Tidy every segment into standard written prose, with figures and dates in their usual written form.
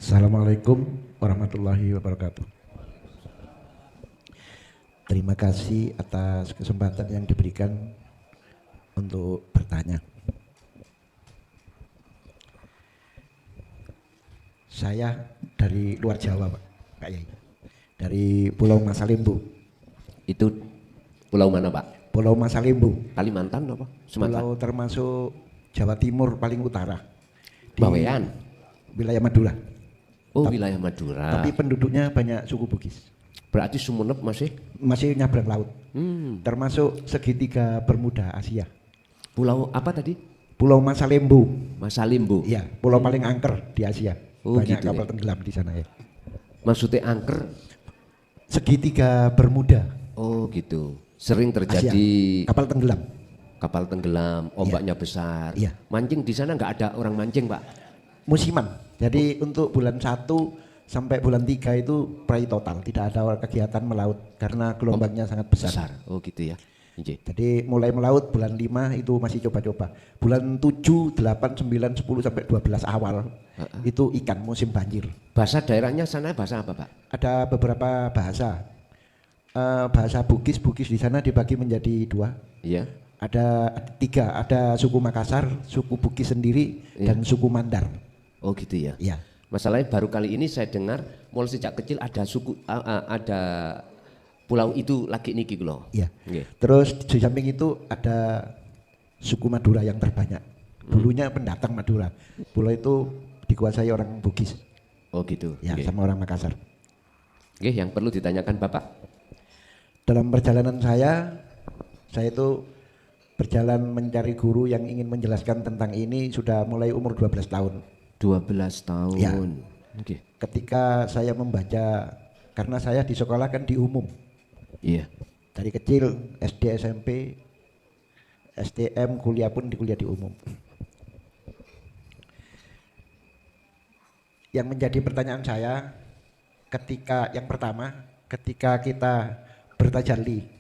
Assalamualaikum warahmatullahi wabarakatuh. Terima kasih atas kesempatan yang diberikan untuk bertanya. Saya dari luar Jawa, Pak Yai. Dari Pulau Masalimbu. Itu pulau mana, Pak? Pulau Masalimbu. Kalimantan apa? Sumatera? Pulau termasuk Jawa Timur paling utara. Di Bawean? wilayah Madura. Oh, wilayah Madura. Tapi penduduknya banyak suku Bugis. Berarti Sumenep Masih nyabrang laut. Termasuk segitiga Bermuda Asia. Pulau apa tadi? Pulau Masalimbu. Masalimbu. Iya, pulau paling angker di Asia. Oh, banyak gitu kapal ya. tenggelam di sana ya. Maksudnya angker? Segitiga Bermuda. Oh, gitu. Sering terjadi Asia. Kapal tenggelam. kapal tenggelam, ombaknya besar. Iya. Mancing di sana nggak ada orang mancing, Pak? Musiman. Jadi untuk bulan 1 sampai bulan 3 itu pray total, tidak ada kegiatan melaut karena gelombangnya sangat besar. Oh, gitu ya. Iya. Jadi mulai melaut bulan 5 itu masih coba-coba. Bulan 7, 8, 9, 10 sampai 12 awal itu ikan musim banjir. Bahasa daerahnya sana bahasa apa, Pak? Ada beberapa bahasa. Bahasa Bugis di sana dibagi menjadi 2. Iya. Ada 3, ada suku Makassar, suku Bugis sendiri, dan suku Mandar. Oh, gitu ya. Iya. Masalahnya baru kali ini saya dengar mulai sejak kecil ada ada pulau itu lagi niki loh. Iya. Nggih. Terus di samping itu ada suku Madura yang terbanyak. Dulunya pendatang Madura. Pulau itu dikuasai orang Bugis. Oh, gitu. Ya, Nggih. sama orang Makassar. Nggih, yang perlu ditanyakan Bapak? Dalam perjalanan saya itu berjalan mencari guru yang ingin menjelaskan tentang ini sudah mulai umur 12 tahun. 12 tahun. Ya. Oke. Ketika saya membaca, karena saya di sekolah kan di umum. Iya. Dari kecil SD, SMP, STM, kuliah pun kuliah di umum. Yang menjadi pertanyaan saya, yang pertama, ketika kita bertajalli,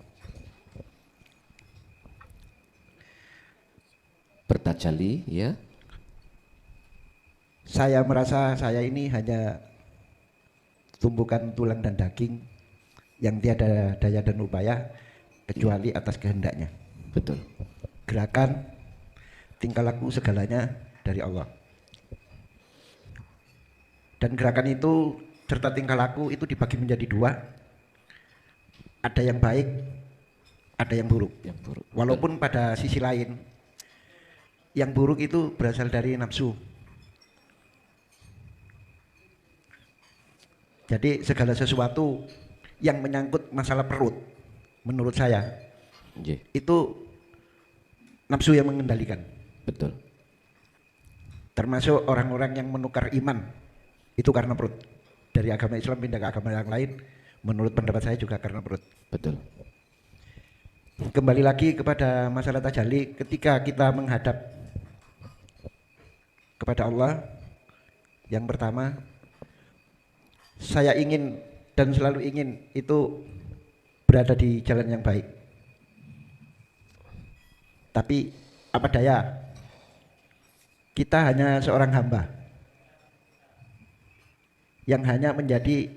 Ya. saya merasa saya ini hanya tumbukan tulang dan daging yang tiada daya dan upaya kecuali atas kehendaknya. Betul. Gerakan, tingkah laku segalanya dari Allah. Dan gerakan itu serta tingkah laku itu dibagi menjadi 2. Ada yang baik, ada yang buruk. Yang buruk. Walaupun pada sisi lain, yang buruk itu berasal dari nafsu. Jadi segala sesuatu yang menyangkut masalah perut, menurut saya, Nggih. itu nafsu yang mengendalikan. Betul. Termasuk orang-orang yang menukar iman, itu karena perut. Dari agama Islam pindah ke agama yang lain, menurut pendapat saya juga karena perut. Betul. Kembali lagi kepada masalah tajalli, ketika kita menghadap kepada Allah, yang pertama, saya ingin dan selalu ingin itu berada di jalan yang baik. Tapi apa daya, kita hanya seorang hamba yang hanya menjadi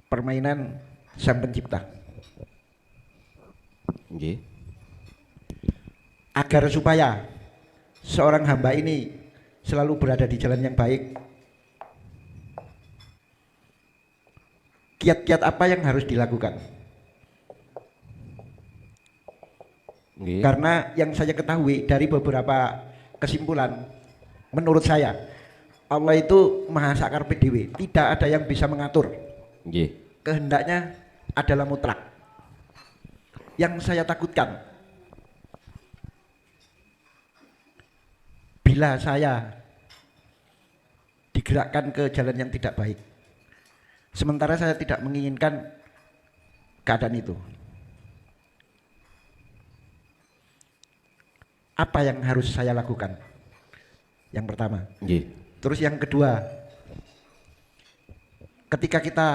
permainan Sang Pencipta. Nggih. Agar supaya seorang hamba ini selalu berada di jalan yang baik, kiat-kiat apa yang harus dilakukan? Nggih. Karena yang saya ketahui dari beberapa kesimpulan, menurut saya Allah itu maha sakar PDW, tidak ada yang bisa mengatur. Nggih. Kehendaknya adalah mutlak. Yang saya takutkan, bila saya digerakkan ke jalan yang tidak baik, sementara saya tidak menginginkan keadaan itu, apa yang harus saya lakukan? Yang pertama. Nggih. Terus yang kedua, ketika kita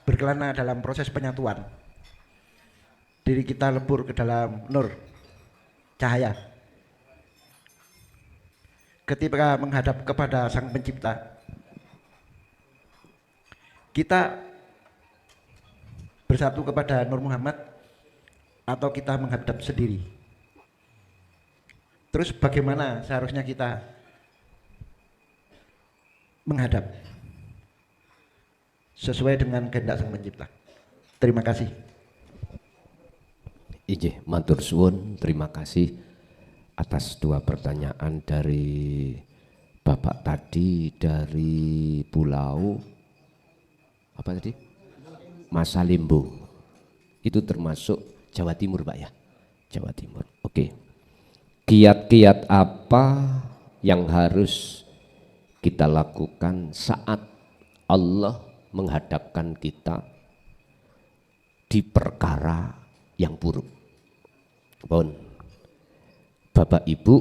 berkelana dalam proses penyatuan, diri kita lebur ke dalam nur, cahaya. Ketika menghadap kepada Sang Pencipta, Kita bersatu kepada Nur Muhammad atau kita menghadap sendiri? Terus bagaimana seharusnya kita menghadap sesuai dengan kehendak Sang Pencipta? Terima kasih. Ije, matur suwun, terima kasih atas dua pertanyaan dari Bapak tadi dari Pulau apa tadi? Masalimbo. Itu termasuk Jawa Timur, Pak ya? Jawa Timur. Oke. Kiat-kiat apa yang harus kita lakukan saat Allah menghadapkan kita di perkara yang buruk? Bon, Bapak Ibu,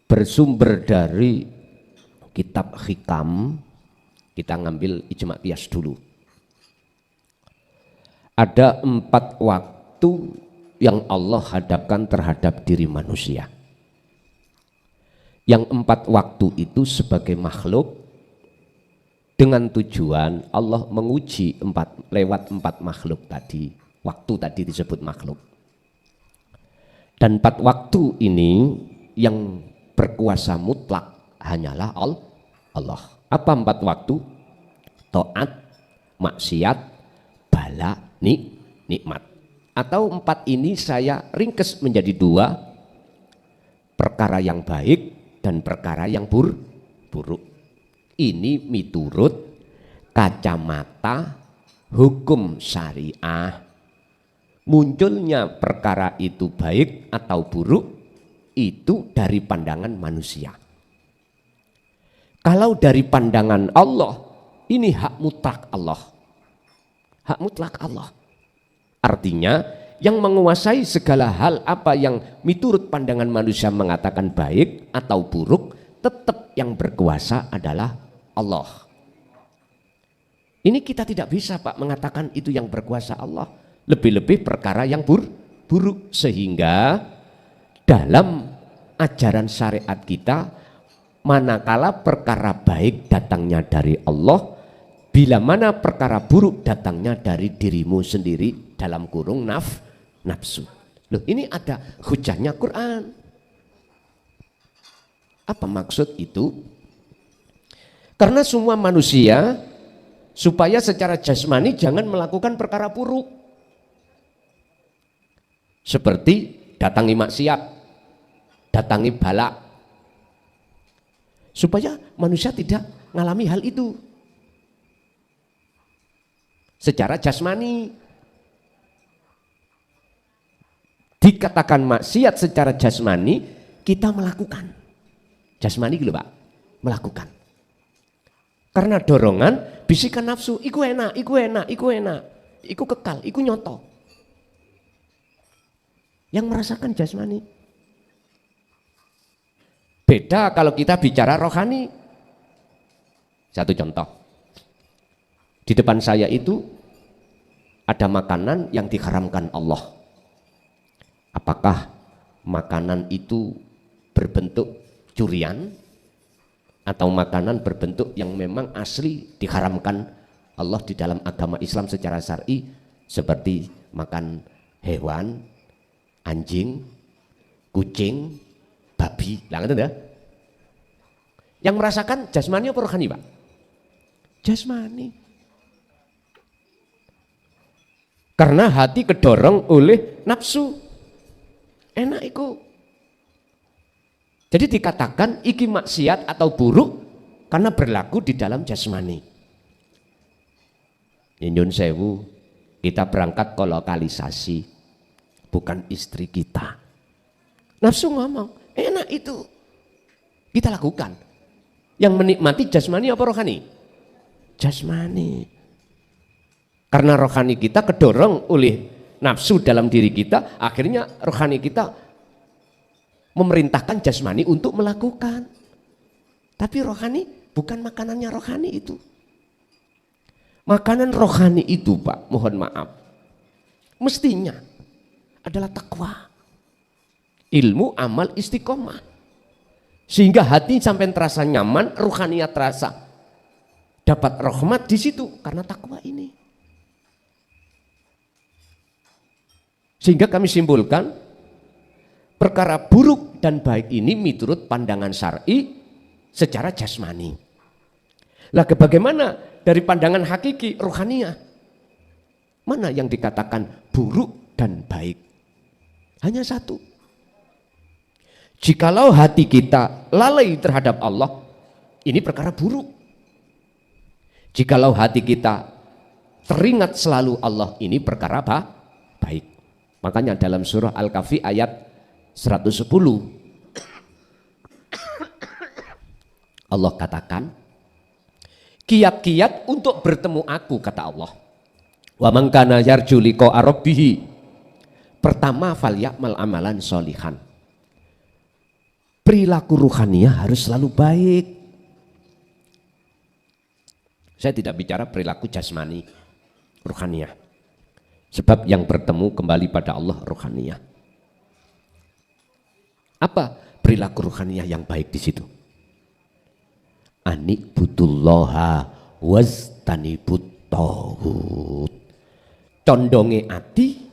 bersumber dari kitab Hikam, kita ngambil ijma qiyas dulu. Ada 4 waktu yang Allah hadapkan terhadap diri manusia. Yang 4 waktu itu sebagai makhluk dengan tujuan Allah menguji lewat 4 makhluk tadi. Waktu tadi disebut makhluk. Dan 4 waktu ini yang berkuasa mutlak hanyalah Allah. Apa 4 waktu? Taat, maksiat, bala, nikmat. Atau 4 ini saya ringkes menjadi 2, perkara yang baik dan perkara yang buruk. Ini miturut kacamata hukum syariah. Munculnya perkara itu baik atau buruk itu dari pandangan manusia. Kalau dari pandangan Allah, ini hak mutlak Allah. Hak mutlak Allah. Artinya yang menguasai segala hal apa yang miturut pandangan manusia mengatakan baik atau buruk, tetap yang berkuasa adalah Allah. Ini kita tidak bisa Pak mengatakan itu yang berkuasa Allah. Lebih-lebih perkara yang buruk. Sehingga dalam ajaran syariat kita, manakala perkara baik datangnya dari Allah, bila mana perkara buruk datangnya dari dirimu sendiri, dalam kurung nafsu. Loh, ini ada hujahnya Quran. Apa maksud itu? Karena semua manusia supaya secara jasmani jangan melakukan perkara buruk. Seperti datangi maksiat, datangi bala. Supaya manusia tidak mengalami hal itu. Secara jasmani. Dikatakan maksiat secara jasmani, kita melakukan. Jasmani gitu Pak, melakukan. Karena dorongan, bisikan nafsu, iku enak, iku enak, iku enak, iku kekal, iku nyoto. Yang merasakan jasmani. Beda kalau kita bicara rohani. Satu contoh. Di depan saya itu ada makanan yang diharamkan Allah. Apakah makanan itu berbentuk curian atau makanan berbentuk yang memang asli diharamkan Allah di dalam agama Islam secara syar'i, seperti makan hewan, anjing, kucing, babi, ya. Yang merasakan jasmani apa rohani Pak? Jasmani. Karena hati kedorong oleh nafsu. Enak iku. Jadi dikatakan iki maksiat atau buruk karena berlaku di dalam jasmani. Nyun sewu, kita berangkat ke lokalisasi, bukan istri kita. Nafsu ngomong, enak itu. Kita lakukan. Yang menikmati jasmani apa rohani? Jasmani. Karena rohani kita kedorong oleh nafsu dalam diri kita, akhirnya rohani kita memerintahkan jasmani untuk melakukan. Tapi rohani bukan makanannya rohani itu. Makanan rohani itu Pak, mohon maaf, mestinya adalah takwa, ilmu, amal, istiqomah. Sehingga hati sampai terasa nyaman, rohaninya terasa dapat rahmat di situ karena takwa ini. Sehingga kami simpulkan perkara buruk dan baik ini menurut pandangan syar'i secara jasmani. Lah bagaimana dari pandangan hakiki rohaniah? Mana yang dikatakan buruk dan baik? Hanya satu. Jikalau hati kita lalai terhadap Allah, ini perkara buruk. Jikalau hati kita teringat selalu Allah, ini perkara baik. Makanya dalam surah Al-Kahfi ayat 110 Allah katakan, kiat-kiat untuk bertemu aku, kata Allah. Wa man kana yarju liqa'a rabbih. Pertama, falyamal amalan sholihan. Perilaku ruhaniah harus selalu baik. Saya tidak bicara perilaku jasmani, ruhaniah. Sebab yang bertemu kembali pada Allah ruhaniah. Apa perilaku ruhaniah yang baik di situ? Anikbutullaha waztanibut tauhid. Condonge ati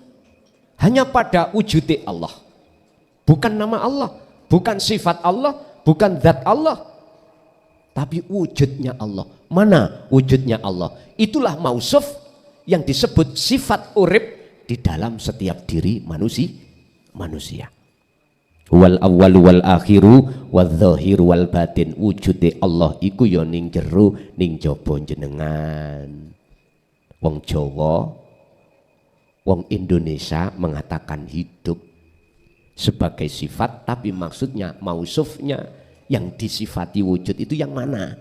hanya pada wujudnya Allah. Bukan nama Allah, bukan sifat Allah, bukan zat Allah, tapi wujudnya Allah. Mana wujudnya Allah? Itulah mausuf yang disebut sifat urip di dalam setiap diri manusia. Wal awwalu wal akhiru wal zahiru wal batin. Wujude Allah iku ya ning jero ning jaba jenengan. Wong Jawa, wong Indonesia mengatakan hidup sebagai sifat, tapi maksudnya mausufnya yang disifati wujud itu yang mana?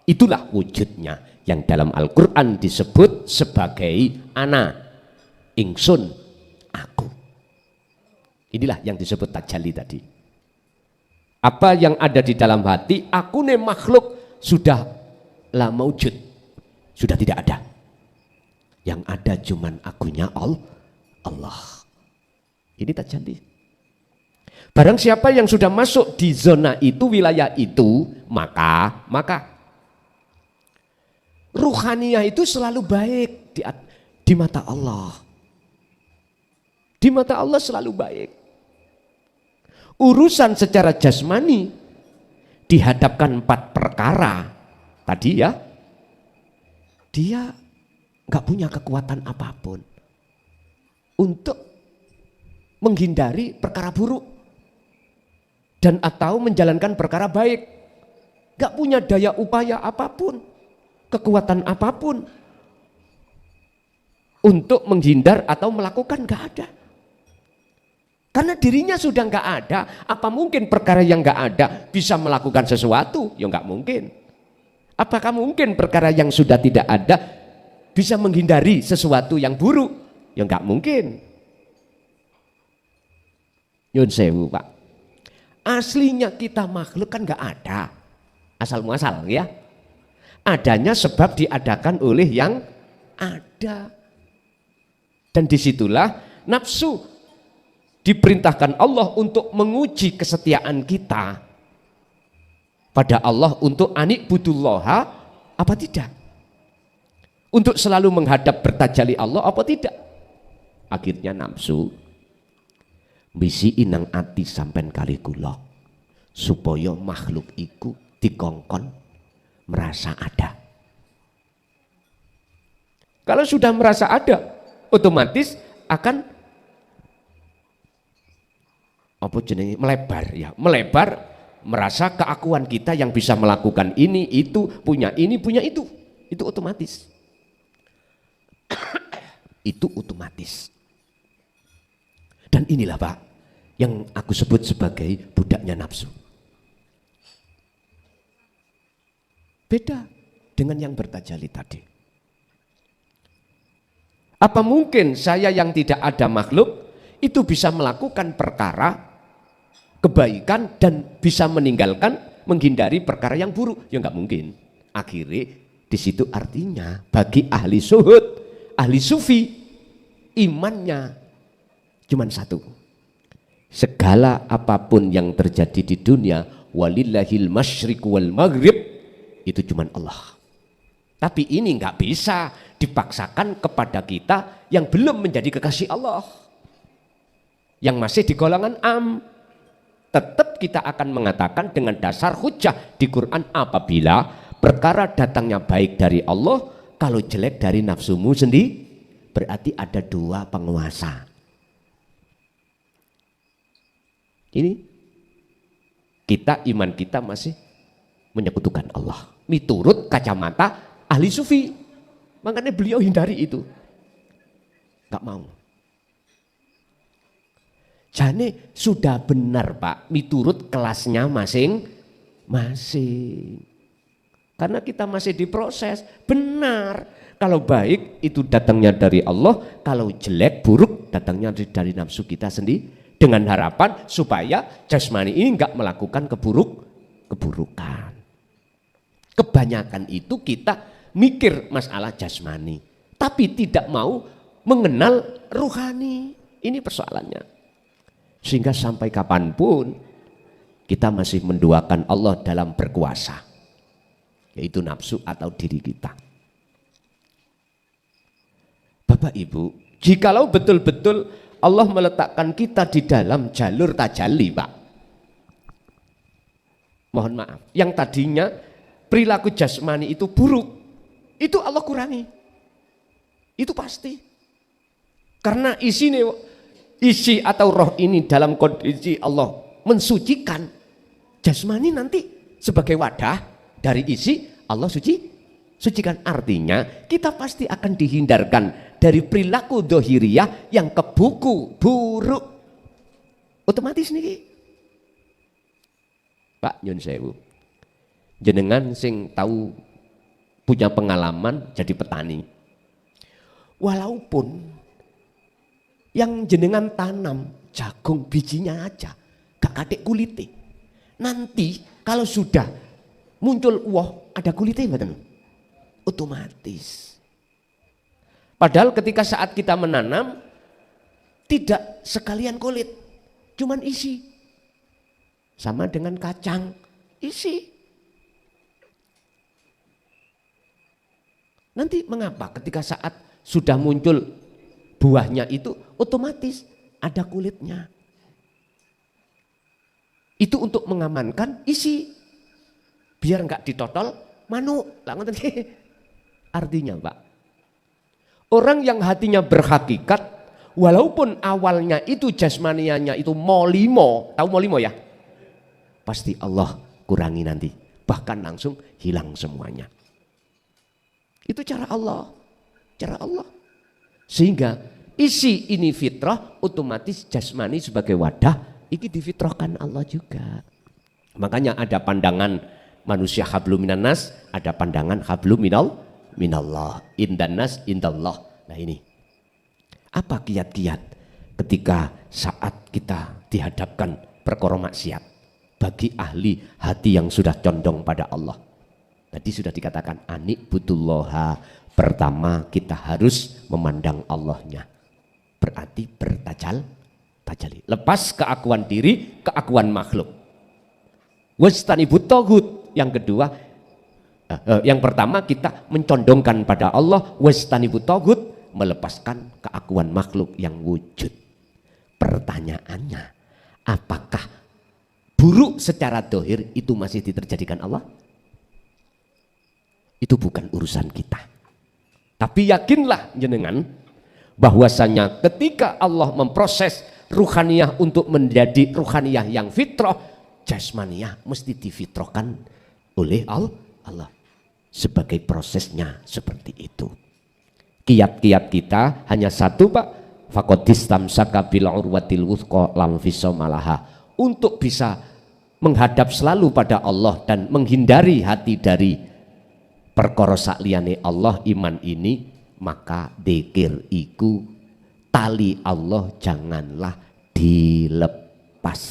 Itulah wujudnya yang dalam Al-Quran disebut sebagai ana, ingsun, aku. Inilah yang disebut tajalli tadi. Apa yang ada di dalam hati, aku nih makhluk sudah la maujud, sudah tidak ada. Yang ada cuman akunya Allah. Ini tajalli. Barang siapa yang sudah masuk di zona itu, wilayah itu, maka ruhaniah itu selalu baik di mata Allah. Di mata Allah selalu baik. Urusan secara jasmani dihadapkan 4 perkara tadi ya, dia nggak punya kekuatan apapun untuk menghindari perkara buruk dan atau menjalankan perkara baik. Nggak punya daya upaya apapun, kekuatan apapun untuk menghindar atau melakukan, nggak ada. Karena dirinya sudah nggak ada, apa mungkin perkara yang nggak ada bisa melakukan sesuatu? Ya nggak mungkin. Apakah mungkin perkara yang sudah tidak ada bisa menghindari sesuatu yang buruk? Ya nggak mungkin. Nyun sewu Pak, aslinya kita makhluk kan nggak ada, asal muasal ya. Adanya sebab diadakan oleh yang ada. Dan disitulah nafsu diperintahkan Allah untuk menguji kesetiaan kita pada Allah, untuk anikbudullaha apa tidak, untuk selalu menghadap bertajali Allah apa tidak. Akhirnya nafsu bisi inang ati sampen kali kula supaya makhluk iku dikongkon merasa ada. Kalau sudah merasa ada, otomatis akan apa jenenge melebar ya, melebar, merasa keakuan kita yang bisa melakukan ini itu, punya itu otomatis. Itu otomatis. Dan inilah Pak yang aku sebut sebagai budaknya nafsu. Beda dengan yang bertajali tadi. Apa mungkin saya yang tidak ada makhluk itu bisa melakukan perkara kebaikan dan bisa meninggalkan, menghindari perkara yang buruk? Ya nggak mungkin. Akhirnya di situ artinya bagi ahli zuhud, ahli sufi, imannya cuman satu. Segala apapun yang terjadi di dunia, walillahil masyriq wal maghrib, itu cuman Allah. Tapi ini nggak bisa dipaksakan kepada kita yang belum menjadi kekasih Allah, yang masih di golongan am. Tetap kita akan mengatakan dengan dasar hujah di Quran, apabila perkara datangnya baik dari Allah, kalau jelek dari nafsumu sendiri, berarti ada dua penguasa. Ini kita, iman kita masih menyekutukan Allah miturut kacamata ahli sufi. Makanya beliau hindari itu, gak mau. Jane sudah benar Pak, miturut kelasnya masing-masing. Karena kita masih diproses. Benar, kalau baik itu datangnya dari Allah, kalau jelek buruk datangnya dari nafsu kita sendiri, dengan harapan supaya jasmani ini enggak melakukan keburukan. Kebanyakan itu kita mikir masalah jasmani, tapi tidak mau mengenal ruhani. Ini persoalannya. Sehingga sampai kapanpun kita masih menduakan Allah dalam berkuasa, yaitu nafsu atau diri kita. Bapak Ibu, jikalau betul-betul Allah meletakkan kita di dalam jalur tajalli, Pak. Mohon maaf, yang tadinya perilaku jasmani itu buruk, itu Allah kurangi. Itu pasti. Karena isi atau roh ini dalam kondisi Allah mensucikan, jasmani nanti sebagai wadah dari isi Allah sucikan. Artinya kita pasti akan dihindarkan dari perilaku dohiriyah yang kebuku buruk. Otomatis nih Pak Nyun Sewu, jenengan sing tahu punya pengalaman jadi petani, walaupun yang jenengan tanam jagung bijinya aja gak kadek kulitnya, nanti kalau sudah muncul uwoh ada kulitnya betul, otomatis. Padahal ketika saat kita menanam tidak sekalian kulit, cuman isi. Sama dengan kacang, isi. Nanti mengapa ketika saat sudah muncul buahnya itu otomatis ada kulitnya? Itu untuk mengamankan isi, biar enggak ditotol manuk. Artinya Pak, orang yang hatinya berhakikat, walaupun awalnya itu jasmanianya itu molimo, tahu molimo ya? Pasti Allah kurangi nanti, bahkan langsung hilang semuanya. Itu cara Allah, Sehingga isi ini fitrah, otomatis jasmani sebagai wadah, ini difitrahkan Allah juga. Makanya ada pandangan manusia hablum minan nas, ada pandangan hablum minallah, indanas indallah. Nah ini, apa kiat-kiat ketika saat kita dihadapkan perkara maksiat bagi ahli hati yang sudah condong pada Allah? Tadi sudah dikatakan anik butullaha, pertama kita harus memandang Allahnya, berarti bertajali, lepas keakuan diri, keakuan makhluk. Wastanibut togut, yang kedua, yang pertama kita mencondongkan pada Allah, wastanibut togut, melepaskan keakuan makhluk yang wujud. Pertanyaannya, apakah buruk secara dohir itu masih diterjadikan Allah? Itu bukan urusan kita. Tapi yakinlah jenengan bahwasanya ketika Allah memproses ruhaniyah untuk menjadi ruhaniyah yang fitrah, jasmaniyah mesti difitrahkan oleh Allah. Sebagai prosesnya seperti itu. Kiat-kiat kita hanya satu Pak, faqadis tamsaka bil urwatil wuthqa lam fisomalaha, untuk bisa menghadap selalu pada Allah dan menghindari hati dari perkara sakliyane Allah iman ini, maka dzikir iku tali Allah janganlah dilepas.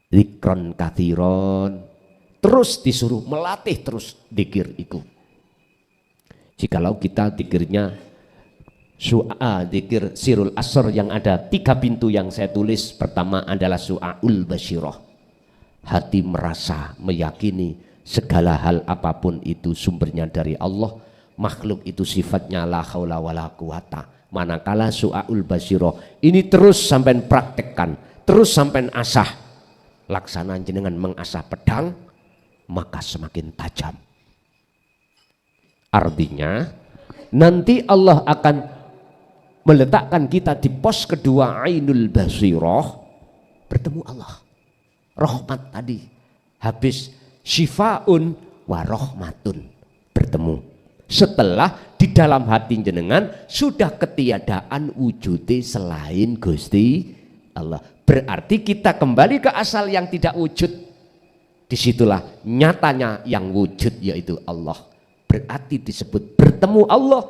Zikron kathiron, terus disuruh melatih terus dzikir iku. Jikalau kita dzikirnya dzikir sirul asr yang ada 3 pintu yang saya tulis, pertama adalah su'aul basyirah, hati merasa meyakini segala hal apapun itu sumbernya dari Allah, makhluk itu sifatnya la haula wala quwata. Manakala su'aul basiroh ini terus sampai praktekkan, terus sampai asah, laksana jenengan mengasah pedang, maka semakin tajam. Artinya nanti Allah akan meletakkan kita di pos kedua, ainul basiroh, bertemu Allah. Rahmat tadi habis, syifaun wa rahmatun, bertemu. Setelah di dalam hati jenengan sudah ketiadaan wujudnya selain Gusti Allah, berarti kita kembali ke asal yang tidak wujud. Disitulah nyatanya yang wujud, yaitu Allah. Berarti disebut bertemu Allah,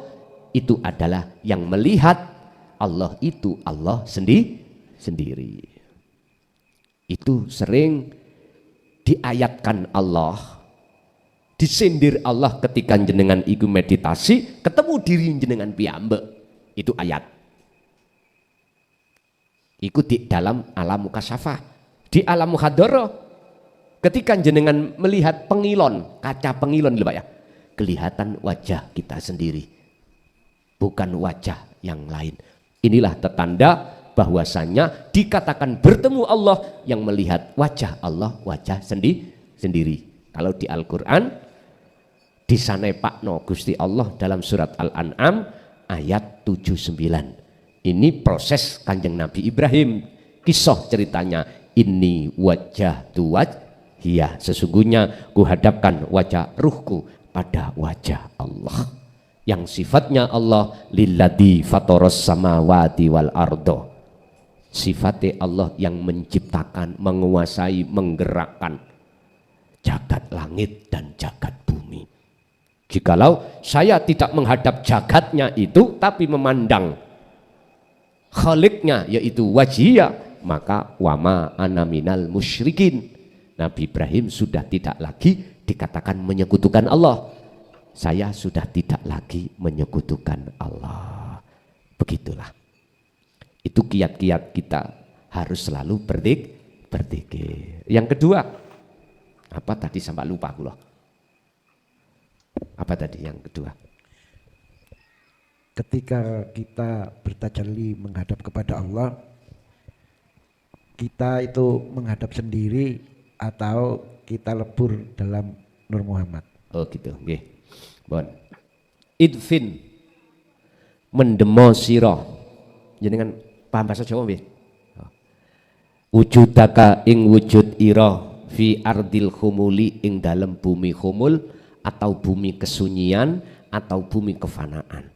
itu adalah yang melihat Allah itu Allah sendiri. Itu sering diayatkan Allah, disindir Allah ketika jenengan iku meditasi ketemu diri jenengan piyambak. Itu ayat. Iku di dalam alam mukasyafah. Di alam muhadharah ketika jenengan melihat pengilon, kaca pengilon lho Pak ya, kelihatan wajah kita sendiri, bukan wajah yang lain. Inilah tetanda bahwasanya dikatakan bertemu Allah yang melihat wajah Allah, wajah sendiri. Kalau di Al-Quran disanepakno Gusti Allah dalam surat Al-An'am ayat 79. Ini proses Kanjeng Nabi Ibrahim, kisah ceritanya, ini wajah tu wajhiyah, sesungguhnya kuhadapkan wajah ruhku pada wajah Allah yang sifatnya Allah, lilladzi fatoros samawati wal ardo, sifatnya Allah yang menciptakan, menguasai, menggerakkan jagat langit dan jagat bumi. Jikalau saya tidak menghadap jagatnya itu tapi memandang khaliknya yaitu wajhiyah, maka wama ana minal musyrikin. Nabi Ibrahim sudah tidak lagi dikatakan menyekutukan Allah. Saya sudah tidak lagi menyekutukan Allah. Begitulah. Itu kiat-kiat kita harus selalu berzikir. Yang kedua, apa tadi sampai lupa aku loh. Apa tadi yang kedua? Ketika kita bertajalli menghadap kepada Allah, kita itu menghadap sendiri atau kita lebur dalam Nur Muhammad? Oh gitu, nggih. Bon. Idfin mendemo sira. Jenengan paham bahasa Jawa nggih? Wujudaka ing wujud ira fi ardil khumuli, ing dalam bumi khumul atau bumi kesunyian atau bumi kefanaan.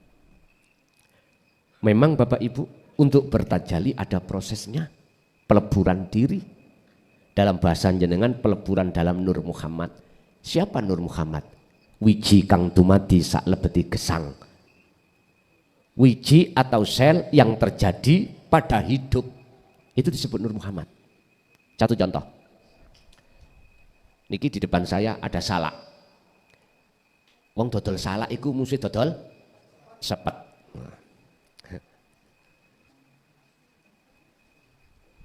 Memang Bapak Ibu, untuk bertajalli ada prosesnya, peleburan diri. Dalam bahasa jenengan peleburan dalam Nur Muhammad. Siapa Nur Muhammad? Wiji kang dumadi sak lebeti gesang. Wiji atau sel yang terjadi pada hidup, itu disebut Nur Muhammad. Satu contoh, niki di depan saya ada salak. Wong dodol salak iku mesti dodol sepet.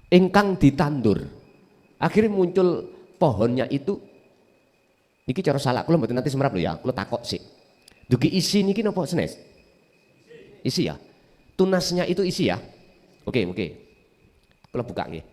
Ingkang ditandur, akhirnya muncul pohonnya itu. Niki cara salak kula mboten nanti semerap lho ya, kula takok sih. Dugi isi niki napa senes? Isi ya. Tunasnya itu isi ya. Oke. Kula buka nggih.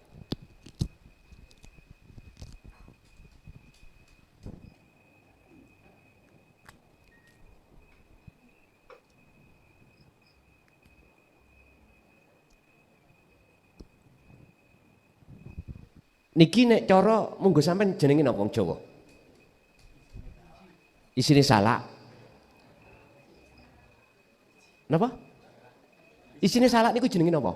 Niki nek cara monggo sampean jenenge napa wong Jawa? Isine salak. Napa? Isine salak niku jenenge napa?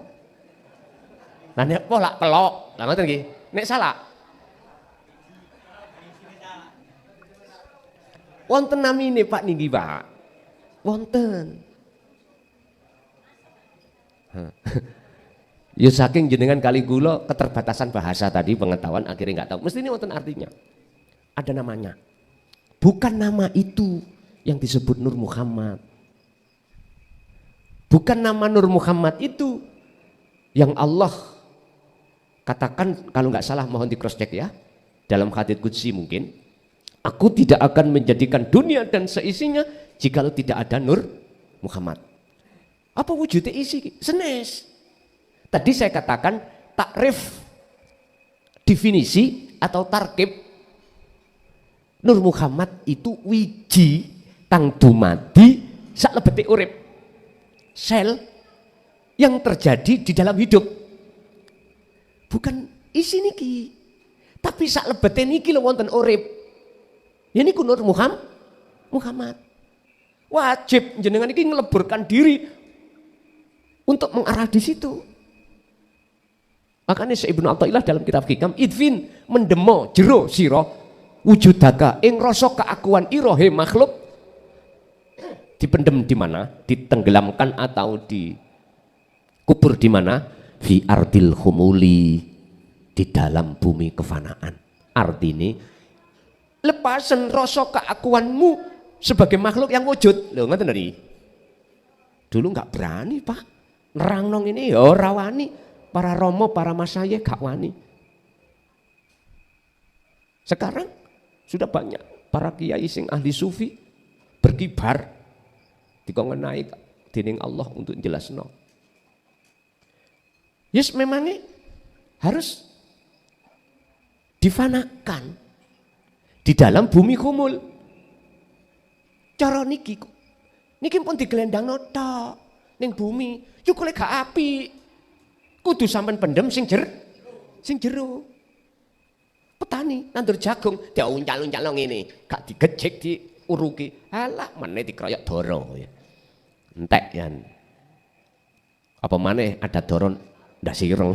Lah nek polak pelok, lah ngoten nggih. Nek salak. Wonten namine Pak niki, Pak. Wonten. Ya saking jenengan kali kula keterbatasan bahasa tadi, pengetahuan akhirnya nggak tahu. Mesti ini wonten artinya. Ada namanya. Bukan nama itu yang disebut Nur Muhammad. Bukan nama Nur Muhammad itu yang Allah katakan, kalau nggak salah mohon di cross check ya, dalam hadits qudsi mungkin, Aku tidak akan menjadikan dunia dan seisinya jikalau tidak ada Nur Muhammad. Apa wujudnya isi? Senes. Tadi saya katakan takrif, definisi atau tarkib. Nur Muhammad itu wiji kang dumadi saklebete urip. Sel yang terjadi di dalam hidup. Bukan isi niki, tapi saklebete niki lho wonten urip. Ya niku Nur Muhammad. Wajib jenengan iki ngeleburkan diri untuk mengarah di situ. Makanya Syekh Ibnu Athaillah dalam kitab Hikam, idfin mendemo jero sira wujudaka ing rasa keakuan ira he makhluk, dipendem di mana? Ditenggelamkan atau dikubur di mana? Fi ardil khumuli, di dalam bumi kefanaan. Artinya lepasan rasa keakuanmu sebagai makhluk yang wujud. Lho ngoten tadi. Dulu nggak berani Pak, nerang nong ini ya ora wani, para romo, para masayeh gak wani. Sekarang sudah banyak para kiai sing ahli sufi berkibar dikongenai dening Allah untuk jelasno. Yes, memangnya harus difanakan di dalam bumi kumul. Cara niki pun digelendang tok ning bumi. Yuk oleh gak api. Kudu sampean pendem sing jero. Petani nandur jagung diuncal-uncal ngene, gak digejek diuruki. Alah meneh dikeroyok doro ya. Entek yan. Apa maneh ada doron ndak sireng.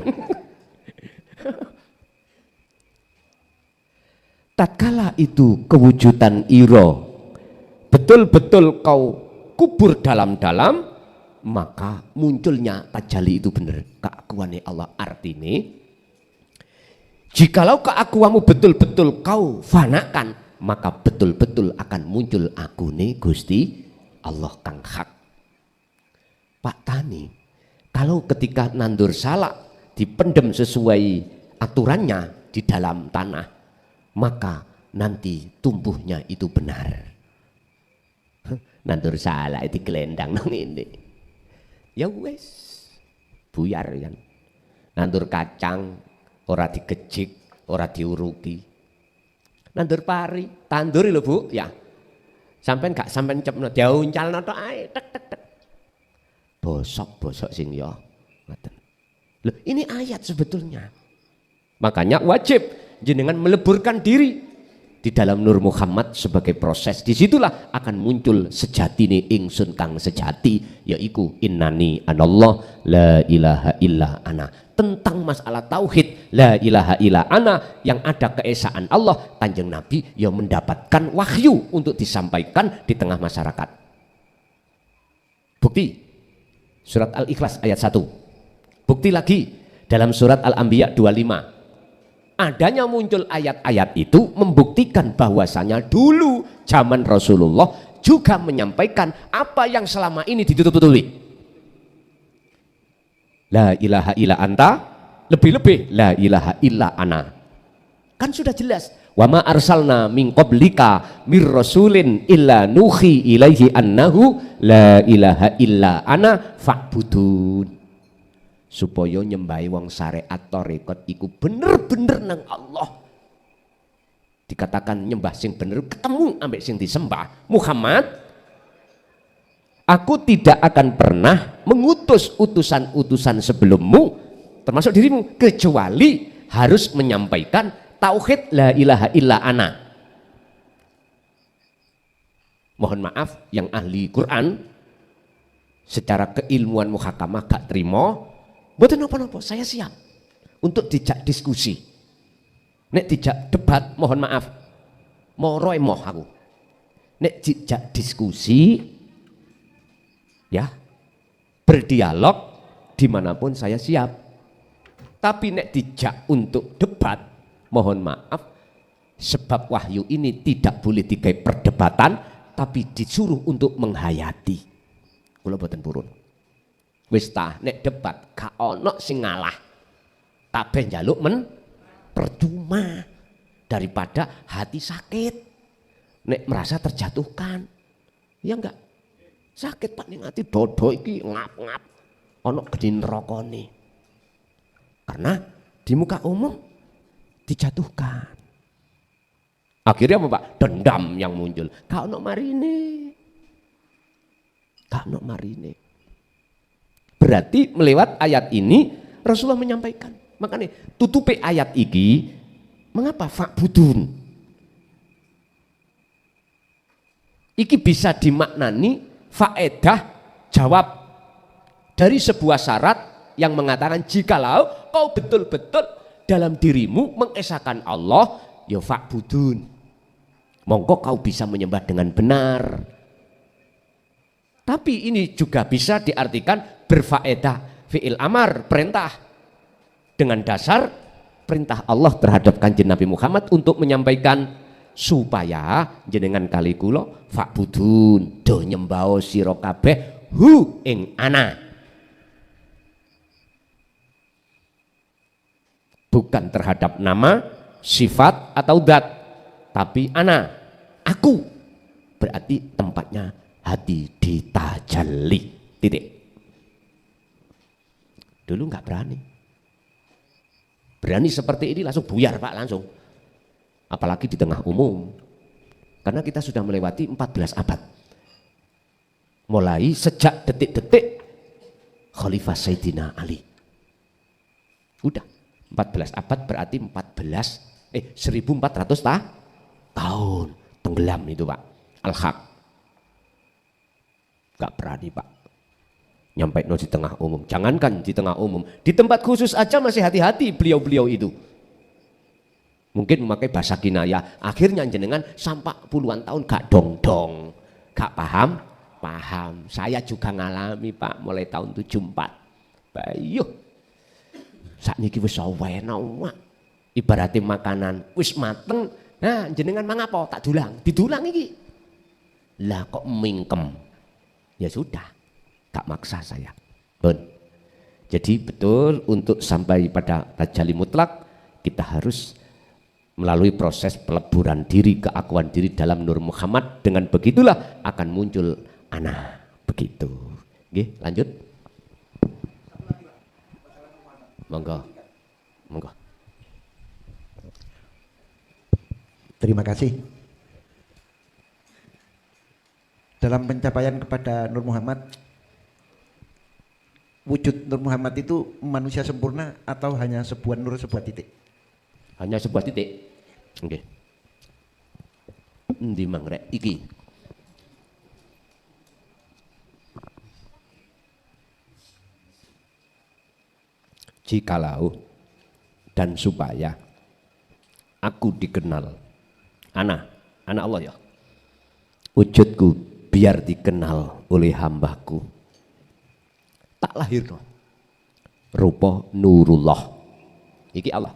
Tatkala itu kewujudan iro betul-betul kau kubur dalam-dalam, maka munculnya tajalli itu benar, keakuannya Allah. Artinya jikalau keakuanmu betul-betul kau fanakan, maka betul-betul akan muncul akune Gusti Allah kang hak. Pak Tani, kalau ketika nandur salak dipendem sesuai aturannya di dalam tanah, maka nanti tumbuhnya itu benar. Nandur salak itu gelendang nang ini. Ya wes, buyar kan. Nandur kacang ora digejik, ora diuruki. Nandur pari, tandur lho Bu, ya. Sampean gak sampean cepno, diuncalno tok ae, tek tek tek. Bosok-bosok sing ya. Ngoten. Loh, ini ayat sebetulnya. Makanya wajib jenengan meleburkan diri di dalam Nur Muhammad sebagai proses. Disitulah akan muncul sejatine ingsun kang sejati, yaiku innani anallah la ilaha illa ana. Tentang masalah tauhid la ilaha illa ana, yang ada keesaan Allah, Kanjeng Nabi yang mendapatkan wahyu untuk disampaikan di tengah masyarakat. Bukti surat Al-Ikhlas ayat 1. Bukti lagi dalam surat Al-Anbiya 25. Adanya muncul ayat-ayat itu membuktikan bahwasanya dulu zaman Rasulullah juga menyampaikan apa yang selama ini ditutup-tutupi. La ilaha illa anta, lebih-lebih la ilaha illa ana. Kan sudah jelas. Wa ma arsalna min qablika mir rasulin illa nuhi ilaihi annahu la ilaha illa ana fa'budun. Supaya nyembahi wong syariat tarekat iku bener-bener nang Allah. Dikatakan nyembah sing bener ketemu ambek sing disembah Muhammad. Aku tidak akan pernah mengutus utusan-utusan sebelummu termasuk dirimu kecuali harus menyampaikan tauhid la ilaha illa ana. Mohon maaf yang ahli Quran secara keilmuan muhakamah gak terima. Mboten napa-napa, saya siap untuk dijak diskusi. Nek dijak debat, mohon maaf, moro emoh aku. Nek dijak diskusi, ya berdialog dimanapun saya siap. Tapi nek dijak untuk debat, mohon maaf, sebab wahyu ini tidak boleh digawe perdebatan, tapi disuruh untuk menghayati. Kula boten purun. Wis ta nek debat gak ono sing ngalah. Kabeh njaluk men percuma, daripada hati sakit. nek merasa terjatuhkan. Ya enggak? Sakit Pak ning ati dodo iki ngap-ngap. Ana gedhe nerakane. Karena di muka umum dijatuhkan. Akhirnya apa Pak? Dendam yang muncul. Gak ono marine. Gak ono marine. Berarti melewat ayat ini Rasulullah menyampaikan. Makanya tutupi ayat ini. Mengapa fa'budun? Iki bisa dimaknani faedah jawab dari sebuah syarat yang mengatakan jikalau kau betul-betul dalam dirimu mengesahkan Allah, ya fa'budun. Mongko kau bisa menyembah dengan benar. Tapi ini juga bisa diartikan berfaedah fi'il amar, perintah. Dengan dasar perintah Allah terhadap Kanjeng Nabi Muhammad untuk menyampaikan supaya jenengan kali kula fa'budun do nyembah sira kabeh hu ing ana. Bukan terhadap nama, sifat atau zat, tapi ana, aku. Berarti tempatnya hati ditajalli. Titik. Dulu nggak berani. Berani seperti ini langsung buyar Pak, langsung. Apalagi di tengah umum. Karena kita sudah melewati 14 abad. Mulai sejak detik-detik Khalifah Sayyidina Ali. Udah 14 abad berarti 1400 tahun tenggelam itu Pak. Al-Haq. Gak berani Pak. Nyampe di tengah umum. Jangankan di tengah umum, di tempat khusus aja masih hati-hati beliau-beliau itu. Mungkin memakai bahasa kinayah. Akhirnya jenengan sampai puluhan tahun gak dong-dong, gak paham. Saya juga ngalami Pak mulai tahun 74. Bayuh. Sakniki wis enak. Ibaratnya makanan wis mateng. Nah, jenengan mangapa tak dulang? Didulang iki. Lah kok mingkem. Ya sudah. Tak maksa saya. Jadi betul untuk sampai pada tajalli mutlak kita harus melalui proses peleburan diri, keakuan diri dalam Nur Muhammad. Dengan begitulah akan muncul ana. Begitu. Oke, lanjut. Monggo. Monggo. Terima kasih. Dalam pencapaian kepada Nur Muhammad, wujud Nur Muhammad itu manusia sempurna atau hanya sebuah nur, sebuah titik? Hanya sebuah titik. Oke. Endi mangrek iki? Jikalau dan supaya aku dikenal, anak Allah ya, wujudku biar dikenal oleh hambaku, tak lahir no rupa nurullah. Iki Allah.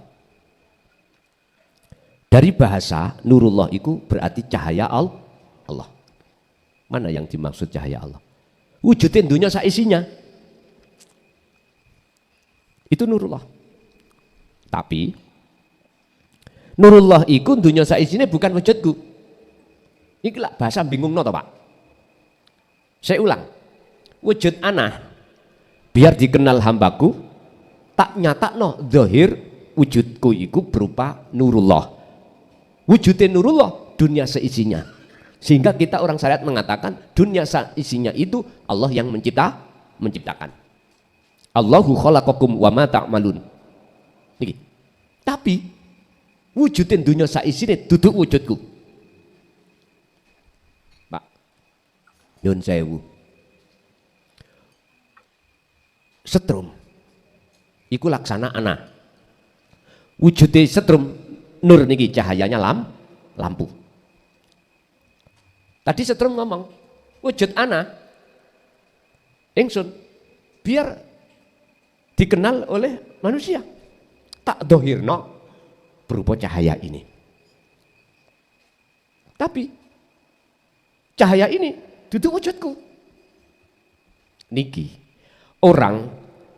Dari bahasa nurullah itu berarti cahaya Allah. Mana yang dimaksud cahaya Allah? Wujudin dunia saisinya. Itu nurullah. Tapi nurullah itu dunia saisinya bukan wujudku. Iki lah bahasa bingung no Pak. Saya ulang. Wujud ana biar dikenal hambaku, tak nyata no zahir wujudku itu berupa nurullah. Wujudnya nurullah dunia seisinya. Sehingga kita orang syariat mengatakan dunia seisinya itu Allah yang menciptakan. Allahu khalaqakum wa ma ta'malun. Niki. Tapi wujudin dunia saisine duduk wujudku. Pak. Nyun sewu. Setrum. Iku laksana ana. Wujude setrum nur niki cahayanya lampu. Tadi setrum ngomong, wujud ana ingsun biar dikenal oleh manusia, tak dohirno berupa cahaya ini. Tapi cahaya ini duduk wujudku. Niki orang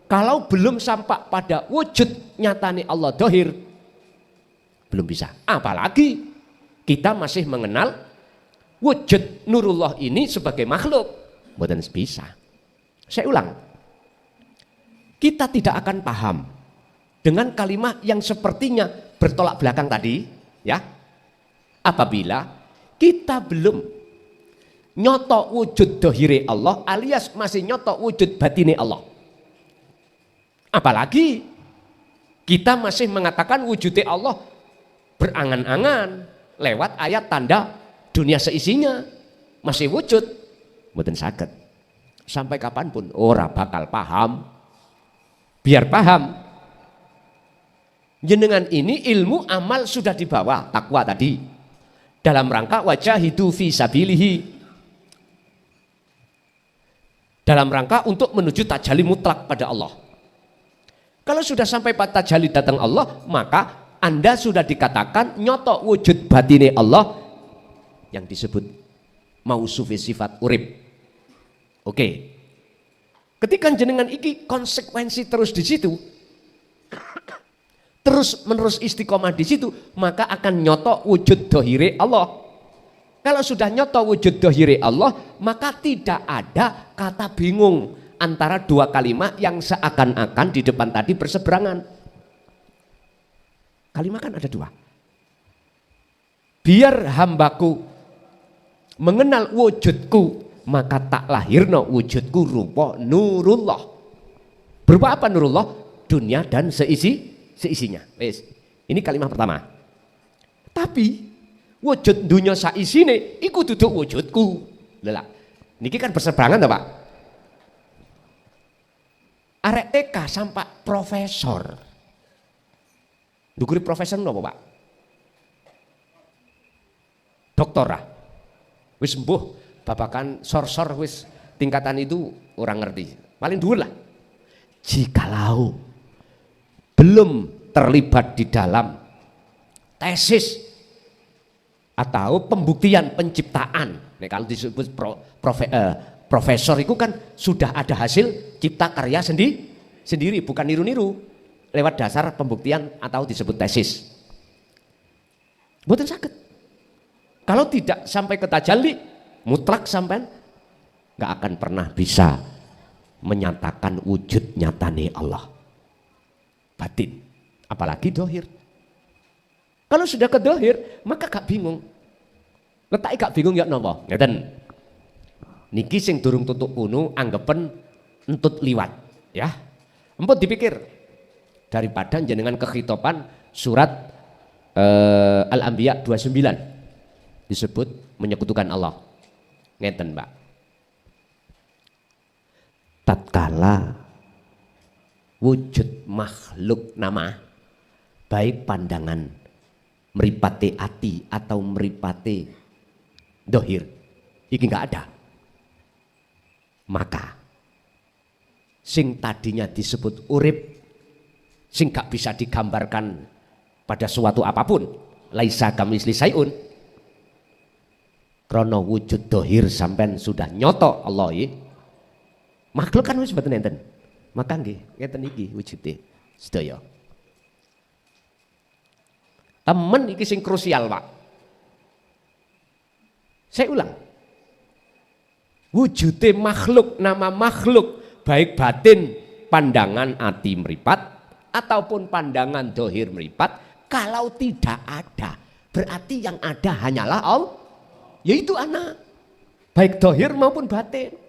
kalau belum sampai pada wujud nyatane Allah dohir belum bisa. Apalagi kita masih mengenal wujud nurullah ini sebagai makhluk? Mboten bisa. Saya ulang. Kita tidak akan paham dengan kalimat yang sepertinya bertolak belakang tadi, ya. Apabila kita belum nyoto wujud dohire Allah alias masih nyoto wujud batine Allah. Apalagi kita masih mengatakan wujudnya Allah berangan-angan lewat ayat tanda dunia seisinya masih wujud. Mboten saged. Sampai kapanpun ora bakal paham. Biar paham. Jenengan ini ilmu amal sudah dibawa takwa tadi. Dalam rangka wajahidu fi sabilihi. Dalam rangka untuk menuju tajalli mutlak pada Allah. Kalau sudah sampai pada tajalli datang Allah, maka Anda sudah dikatakan nyoto wujud batine Allah yang disebut mausufi sifat urip. Oke. Ketika jenengan iki konsekuensi terus di situ, terus menerus istiqomah di situ, maka akan nyoto wujud dohire Allah. Kalau sudah nyoto wujud dohire Allah, maka tidak ada kata bingung antara dua kalimat yang seakan-akan di depan tadi berseberangan. Kalimat kan ada dua. Biar hambaku mengenal wujudku, maka tak lahirno wujudku rupa nurullah. Berupa apa nurullah? Dunia dan seisinya. Ini kalimat pertama. Tapi wujud dunia saisine iku duduk wujudku. Lha niki kan berseberangan ta, Pak? Arek TK sampai profesor. Dukuri profesor napa, Pak? Doktora. Wis mbuh babakan sor-sor wis tingkatan itu orang ngerti. Paling dhuwur lah. Jikalau belum terlibat di dalam tesis atau pembuktian penciptaan. Nah, kalau disebut profesor itu kan sudah ada hasil cipta karya sendiri, bukan niru-niru lewat dasar pembuktian atau disebut tesis. Mboten saged. Kalau tidak sampai ke tajalli mutlak sampean nggak akan pernah bisa menyatakan wujud nyatane Allah batin, apalagi dohir. Kalau sudah ke dohir maka gak bingung. Letak gak bingung ya nopo. Ngeten. Niki sing durung tutuk kuno anggepen entut liwat, ya. Empun dipikir daripada jenengan kekhitopan surat Al-Anbiya 29 disebut menyekutukan Allah. Ngeten, Mbak. Tatkala wujud makhluk nama baik pandangan meripate ati atau meripate dohir iki nggak ada, maka sing tadinya disebut urip sing gak bisa digambarkan pada suatu apapun laisa kamisli sayun krono wujud dohir sampean sudah nyoto Allah ya. Makhluk kan wis mboten enten. Maka nggih ngeten iki wujude sedaya. Temen iki sing krusial, Pak. Saya ulang. Wujude makhluk, nama makhluk baik batin pandangan ati meripat ataupun pandangan dohir meripat, kalau tidak ada berarti yang ada hanyalah Allah, yaitu anak baik dohir maupun batin.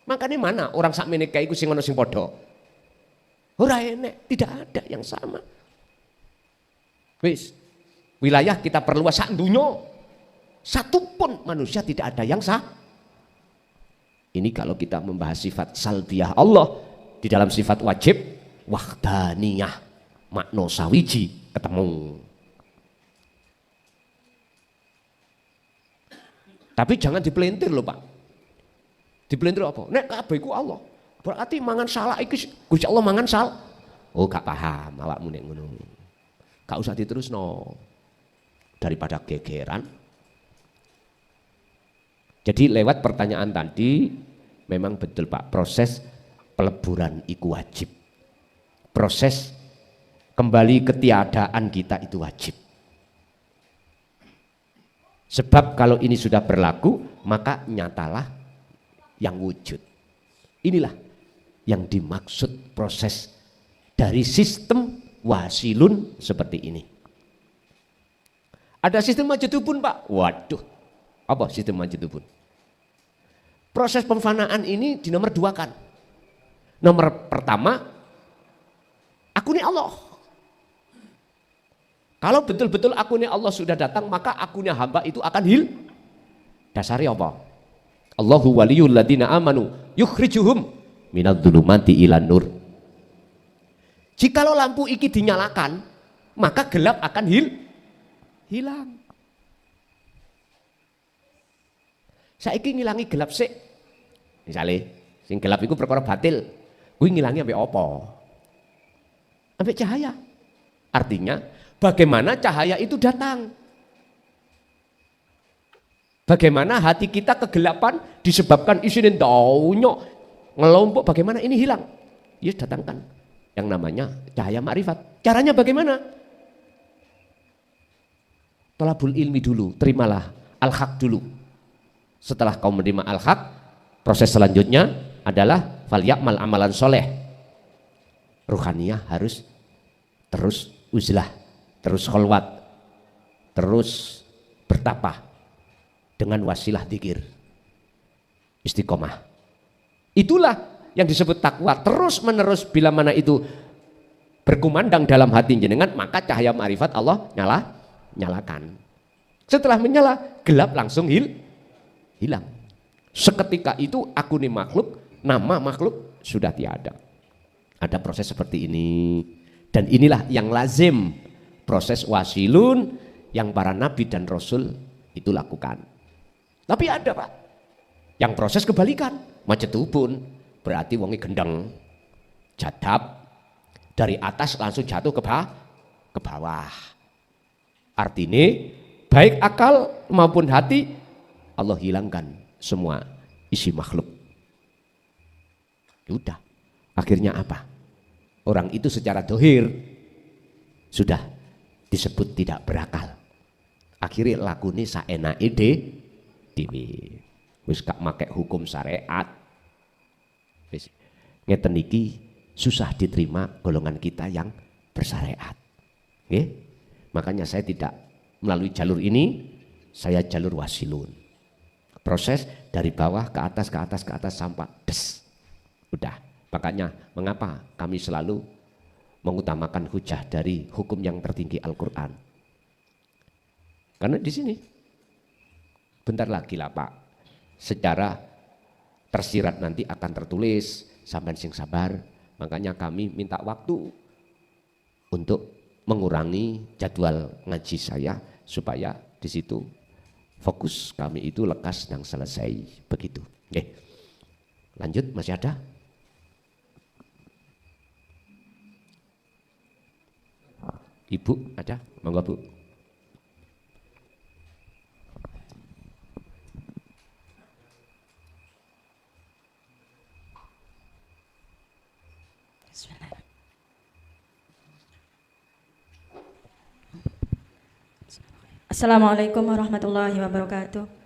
Makanya mana orang sak meneka iku sing ana sing padha? Ora enek, tidak ada yang sama. Wis, wilayah kita perluas sak dunya. Satupun manusia tidak ada yang sah. Ini kalau kita membahas sifat salbiyah Allah di dalam sifat wajib wahdaniyah, makna sawiji ketemu. Tapi jangan dipelintir loh, Pak. Dipelintir apa? Nek kabeh iku Allah. Berarti mangan salah iki Gusti Allah mangan sal. Oh, gak paham awakmu nek ngono. Gak usah diterusno. Daripada gegeran. Jadi lewat pertanyaan tadi memang betul, Pak, proses peleburan iku wajib. Proses kembali ketiadaan kita itu wajib. Sebab kalau ini sudah berlaku, maka nyatalah yang wujud. Inilah yang dimaksud proses dari sistem wasilun seperti ini. Ada sistem majidubun Pak. Waduh, apa sistem majidubun? Proses pemfanaan ini di nomor 2 kan. Nomor pertama, akunnya Allah. Kalau betul-betul akunnya Allah sudah datang, maka akunnya hamba itu akan dasari apa? Allahu waliyul ladina amanu yukhrijuhum minadz-dzulumati ilan nur. Jikalau lampu iki dinyalakan, maka gelap akan hilang. Saiki ngilangi gelap sik. Misale sing gelap iku perkara batil. Kuwi ngilangi ambek apa? Ambek cahaya. Artinya bagaimana cahaya itu datang? Bagaimana hati kita kegelapan disebabkan isinin daunyo ngelompok, bagaimana ini hilang? Ya datangkan yang namanya cahaya ma'rifat. Caranya bagaimana? Tolabul ilmi dulu, terimalah al-haq dulu. Setelah kau menerima al-haq, proses selanjutnya adalah falyakmal amalan soleh. Ruhaniyah harus terus uzlah, terus kholwat, terus bertapa dengan wasilah dzikir, istiqomah. Itulah yang disebut takwa. Terus menerus bila mana itu berkumandang dalam hati jenengan, maka cahaya ma'rifat Allah nyalakan. Setelah menyala, gelap langsung hilang. Seketika itu akuni makhluk, nama makhluk sudah tiada. Ada proses seperti ini, dan inilah yang lazim proses wasilun yang para nabi dan rasul itu lakukan. Tapi ada Pak yang proses kebalikan, macetubun, berarti wongi gendeng, jadab, dari atas langsung jatuh ke bawah. Artinya baik akal maupun hati Allah hilangkan semua isi makhluk. Udah, akhirnya apa? Orang itu secara dohir sudah disebut tidak berakal. Akhirnya lakune saenake dhewe. Wis gak make hukum syariat. Wis ngeten iki susah diterima golongan kita yang bersyariat. Nggih? Makanya saya tidak melalui jalur ini, saya jalur wasilun. Proses dari bawah ke atas, ke atas, ke atas sampai des. Udah. Makanya mengapa kami selalu mengutamakan hujah dari hukum yang tertinggi Al-Quran. Karena di sini bentar lagi lah Pak, secara tersirat nanti akan tertulis, sampean sing sabar. Makanya kami minta waktu untuk mengurangi jadwal ngaji saya supaya di situ fokus kami itu lekas dan selesai begitu. Oke. Lanjut, masih ada? Ibu ada? Monggo Bu. Assalamualaikum warahmatullahi wabarakatuh.